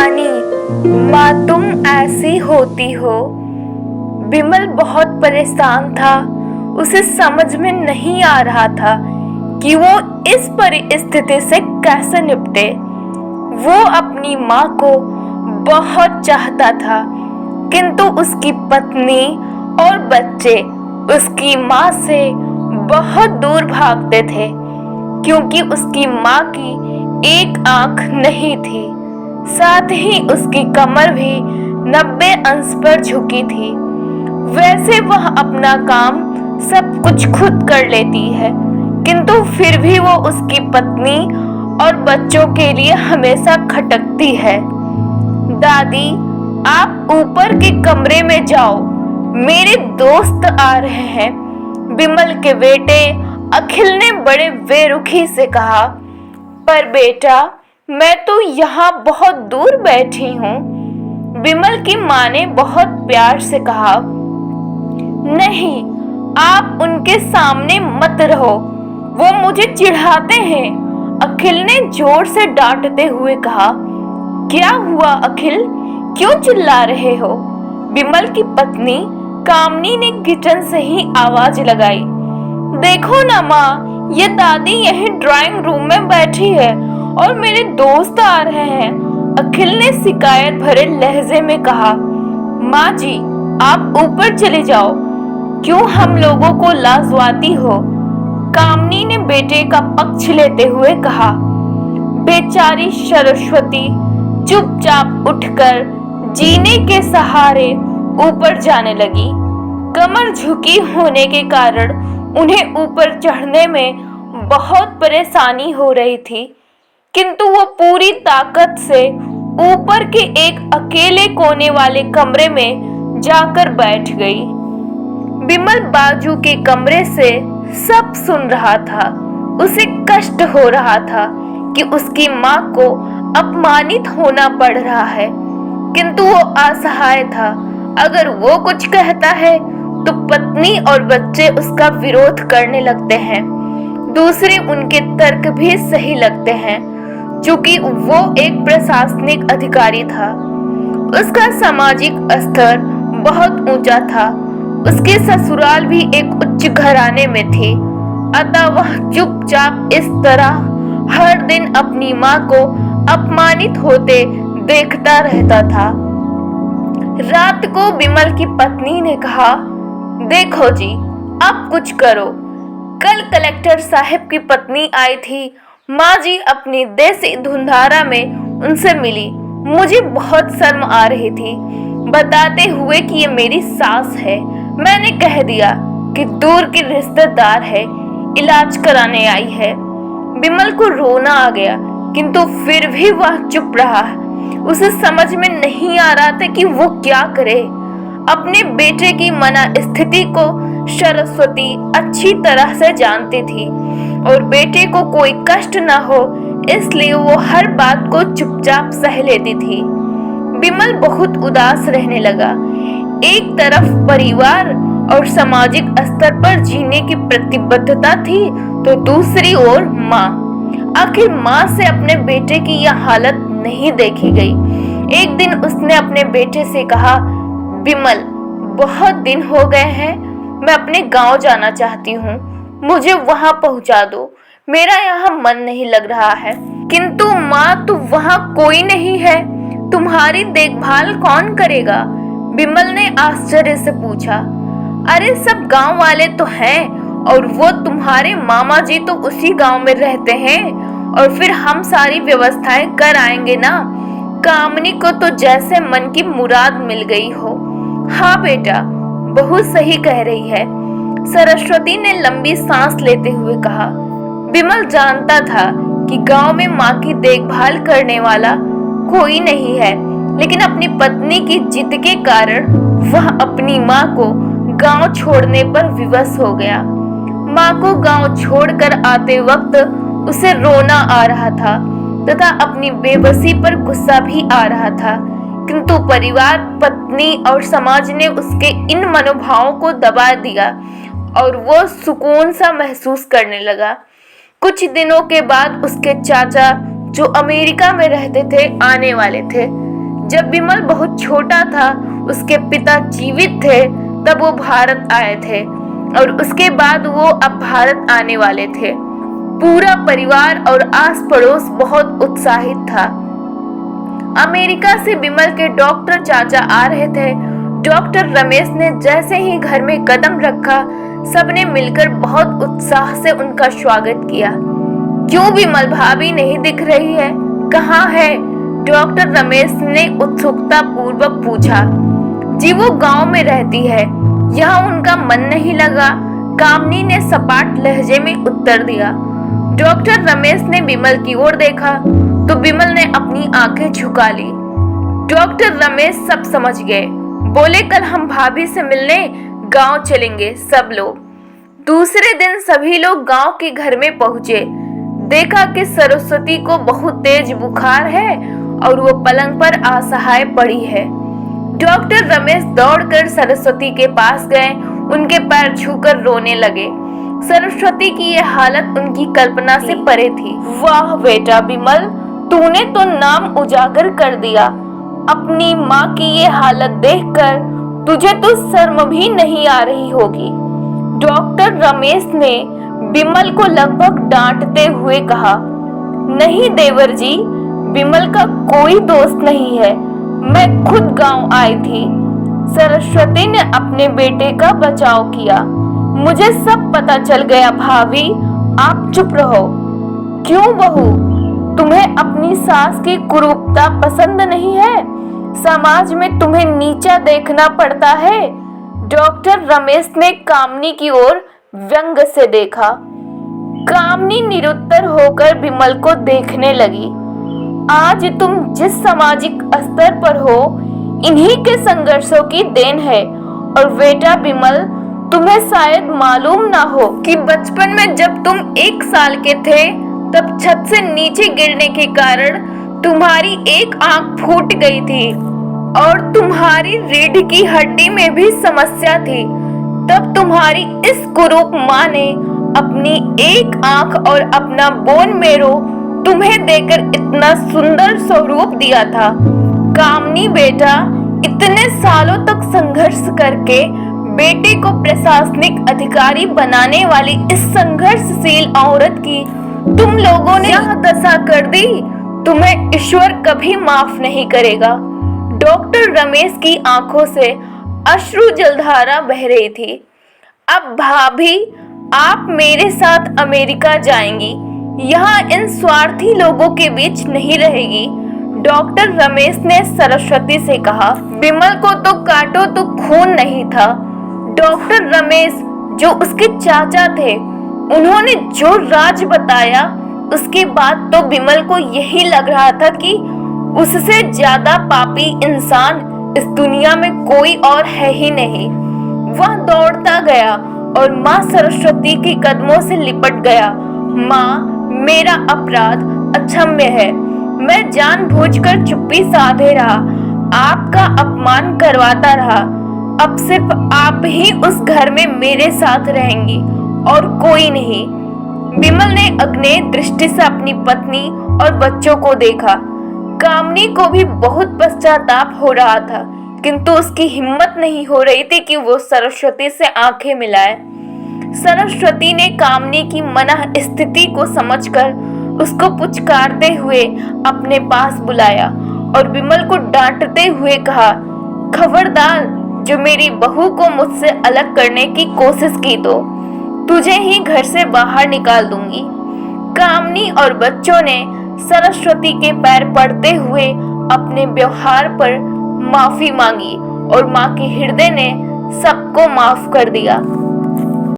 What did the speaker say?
रानी, माँ तुम ऐसी होती हो। बिमल बहुत परेशान था। उसे समझ में नहीं आ रहा था कि वो इस परिस्थिति से कैसे निपटे। वो अपनी माँ को बहुत चाहता था, किंतु उसकी पत्नी और बच्चे उसकी माँ से बहुत दूर भागते थे, क्योंकि उसकी माँ की एक आंख नहीं थी। साथ ही उसकी कमर भी 90 अंश पर झुकी थी। वैसे वह अपना काम सब कुछ खुद कर लेती है, किंतु फिर भी वो उसकी पत्नी और बच्चों के लिए हमेशा खटकती है। दादी, आप ऊपर के कमरे में जाओ, मेरे दोस्त आ रहे हैं। बिमल के बेटे अखिल ने बड़े बेरुखी से कहा। पर बेटा, मैं तो यहाँ बहुत दूर बैठी हूँ। बिमल की माँ ने बहुत प्यार से कहा। नहीं, आप उनके सामने मत रहो, वो मुझे चिढ़ाते हैं। अखिल ने जोर से डांटते हुए कहा। क्या हुआ अखिल, क्यों चिल्ला रहे हो? बिमल की पत्नी कामनी ने किचन से ही आवाज लगाई। देखो ना माँ, ये दादी यहीं ड्राइंग रूम में बैठी है और मेरे दोस्त आ रहे हैं। अखिल ने शिकायत भरे लहजे में कहा। माँ जी, आप ऊपर चले जाओ, क्यों हम लोगों को लाजवाती हो? कामनी ने बेटे का पक्ष लेते हुए कहा। बेचारी सरस्वती चुपचाप उठकर जीने के सहारे ऊपर जाने लगी। कमर झुकी होने के कारण उन्हें ऊपर चढ़ने में बहुत परेशानी हो रही थी, किंतु वो पूरी ताकत से ऊपर के एक अकेले कोने वाले कमरे में जाकर बैठ गई। बिमल बाजू के कमरे से सब सुन रहा था। उसे कष्ट हो रहा था कि उसकी माँ को अपमानित होना पड़ रहा है, किंतु वो असहाय था। अगर वो कुछ कहता है तो पत्नी और बच्चे उसका विरोध करने लगते हैं। दूसरे उनके तर्क भी सही लगते हैं, क्योंकि वो एक प्रशासनिक अधिकारी था। उसका सामाजिक स्तर बहुत ऊंचा था। उसके ससुराल भी एक उच्च घराने में थी, अतः वह चुपचाप इस तरह हर दिन अपनी माँ को अपमानित होते देखता रहता था। रात को बिमल की पत्नी ने कहा, देखो जी, अब कुछ करो। कल कलेक्टर साहब की पत्नी आई थी। माँ जी अपनी देसी धुंधारा में उनसे मिली। मुझे बहुत शर्म आ रही थी, बताते हुए कि ये मेरी सास है। मैंने कह दिया कि दूर की रिश्तेदार है, इलाज कराने आई है। बिमल को रोना आ गया, किंतु फिर भी वह चुप रहा। उसे समझ में नहीं आ रहा था कि वो क्या करे। अपने बेटे की मना स्थिति को सरस्वती अच्छी तरह से जानती थी और बेटे को कोई कष्ट न हो, इसलिए वो हर बात को चुपचाप सह लेती थी। बिमल बहुत उदास रहने लगा। एक तरफ परिवार और सामाजिक स्तर पर जीने की प्रतिबद्धता थी, तो दूसरी ओर माँ। आखिर माँ से अपने बेटे की यह हालत नहीं देखी गई। एक दिन उसने अपने बेटे से कहा, बिमल, बहुत दिन हो गए हैं, मैं अपने गांव जाना चाहती हूँ, मुझे वहां पहुंचा दो। मेरा यहाँ मन नहीं लग रहा है। किंतु माँ, तो वहाँ कोई नहीं है, तुम्हारी देखभाल कौन करेगा? बिमल ने आश्चर्य से पूछा। अरे सब गांव वाले तो हैं, और वो तुम्हारे मामा जी तो उसी गांव में रहते हैं, और फिर हम सारी व्यवस्थाएं कर आएंगे ना। कामनी को तो जैसे मन की मुराद मिल गई हो। हाँ बेटा, बहुत सही कह रही है, सरस्वती ने लंबी सांस लेते हुए कहा। बिमल जानता था कि गांव में माँ की देखभाल करने वाला कोई नहीं है, लेकिन अपनी पत्नी की जिद के कारण वह अपनी माँ को गांव छोड़ने पर विवश हो गया। माँ को गांव छोड़कर आते वक्त उसे रोना आ रहा था तथा अपनी बेबसी पर गुस्सा भी आ रहा था, किंतु परिवार, पत्नी और समाज ने उसके इन मनोभावों को दबा दिया और वो सुकून सा महसूस करने लगा। कुछ दिनों के बाद उसके चाचा, जो अमेरिका में रहते थे, आने वाले थे। जब विमल बहुत छोटा था, उसके पिता जीवित थे, तब वो भारत आए थे और उसके बाद वो अब भारत आने वाले थे। पूरा परिवार और आस पड़ोस बहुत उत्साहित था। अमेरिका से विमल के डॉक्टर चाचा आ रहे थे। डॉक्टर रमेश ने जैसे ही घर में कदम रखा, सबने मिलकर बहुत उत्साह से उनका स्वागत किया। क्यों विमल भाभी नहीं दिख रही है, कहाँ है? डॉक्टर रमेश ने उत्सुकता पूर्वक पूछा। जी वो गांव में रहती है, यहाँ उनका मन नहीं लगा, कामनी ने सपाट लहजे में उत्तर दिया। डॉक्टर रमेश ने विमल की ओर देखा तो विमल ने अपनी आंखें झुका ली। डॉक्टर रमेश सब समझ गए। बोले, कल हम भाभी से मिलने गांव चलेंगे सब लोग। दूसरे दिन सभी लोग गांव के घर में पहुंचे। देखा कि सरस्वती को बहुत तेज बुखार है और वो पलंग पर असहाय पड़ी है। डॉक्टर रमेश दौड़कर सरस्वती के पास गए, उनके पैर छूकर रोने लगे। सरस्वती की ये हालत उनकी कल्पना से परे थी। वाह बेटा विमल, तूने तो नाम उजागर कर दिया। अपनी माँ की ये हालत देखकर तुझे तो शर्म भी नहीं आ रही होगी। डॉक्टर रमेश ने विमल को लगभग डांटते हुए कहा। नहीं देवर जी, विमल का कोई दोस्त नहीं है, मैं खुद गांव आई थी। सरस्वती ने अपने बेटे का बचाव किया। मुझे सब पता चल गया भाभी, आप चुप रहो। क्यों बहू, तुम्हें अपनी सास की कुरूपता पसंद नहीं है? समाज में तुम्हें नीचा देखना पड़ता है। डॉक्टर रमेश ने कामनी की ओर व्यंग से देखा। कामनी निरुत्तर होकर विमल को देखने लगी। आज तुम जिस सामाजिक स्तर पर हो, इन्हीं के संघर्षों की देन है। और बेटा विमल, तुम्हें शायद मालूम ना हो कि बचपन में जब तुम 1 साल के थे, तब छत से नीचे गिरने के कारण तुम्हारी एक आंख फूट गई थी और तुम्हारी रीढ़ की हड्डी में भी समस्या थी। तब तुम्हारी इस कुरूप माँ ने अपनी एक आंख और अपना बोन मेरो तुम्हें देकर इतना सुंदर स्वरूप दिया था। कामनी बेटा, इतने सालों तक संघर्ष करके बेटे को प्रशासनिक अधिकारी बनाने वाली इस संघर्षशील औरत की तुम लोगों ने यह दशा कर दी, तुम्हें ईश्वर कभी माफ नहीं करेगा। डॉक्टर रमेश की आंखों से अश्रु जलधारा बह रही थी। अब भाभी, आप मेरे साथ अमेरिका जाएंगी, यहाँ इन स्वार्थी लोगों के बीच नहीं रहेगी। डॉक्टर रमेश ने सरस्वती से कहा। विमल को तो काटो तो खून नहीं था। डॉक्टर रमेश, जो उसके चाचा थे, उन्होंने जो राज बताया, उसके बाद तो विमल को यही लग रहा था कि उससे ज्यादा पापी इंसान इस दुनिया में कोई और है ही नहीं। वह दौड़ता गया और माँ सरस्वती के कदमों से लिपट गया। माँ, मेरा अपराध अक्षम्य है। मैं जानबूझकर चुप्पी साधे रहा, आपका अपमान करवाता रहा। अब सिर्फ आप ही उस घर में मेरे साथ रहेंगी और कोई नहीं। विमल ने अग्नि दृष्टि से अपनी पत्नी और बच्चों को देखा। कामनी को भी बहुत पश्चाताप हो रहा था, किंतु उसकी हिम्मत नहीं हो रही थी कि वो सरस्वती से आंखें मिलाए। सरस्वती ने कामनी की मना स्थिति को समझकर उसको पुचकारते हुए अपने पास बुलाया और विमल को डांटते हुए कहा, खबरदार, जो मेरी बहू को मुझसे अलग करने की कोशिश की तो तुझे ही घर से बाहर निकाल दूंगी। कामनी और बच्चों ने सरस्वती के पैर पड़ते हुए अपने व्यवहार पर माफी मांगी और माँ के हृदय ने सबको माफ कर दिया।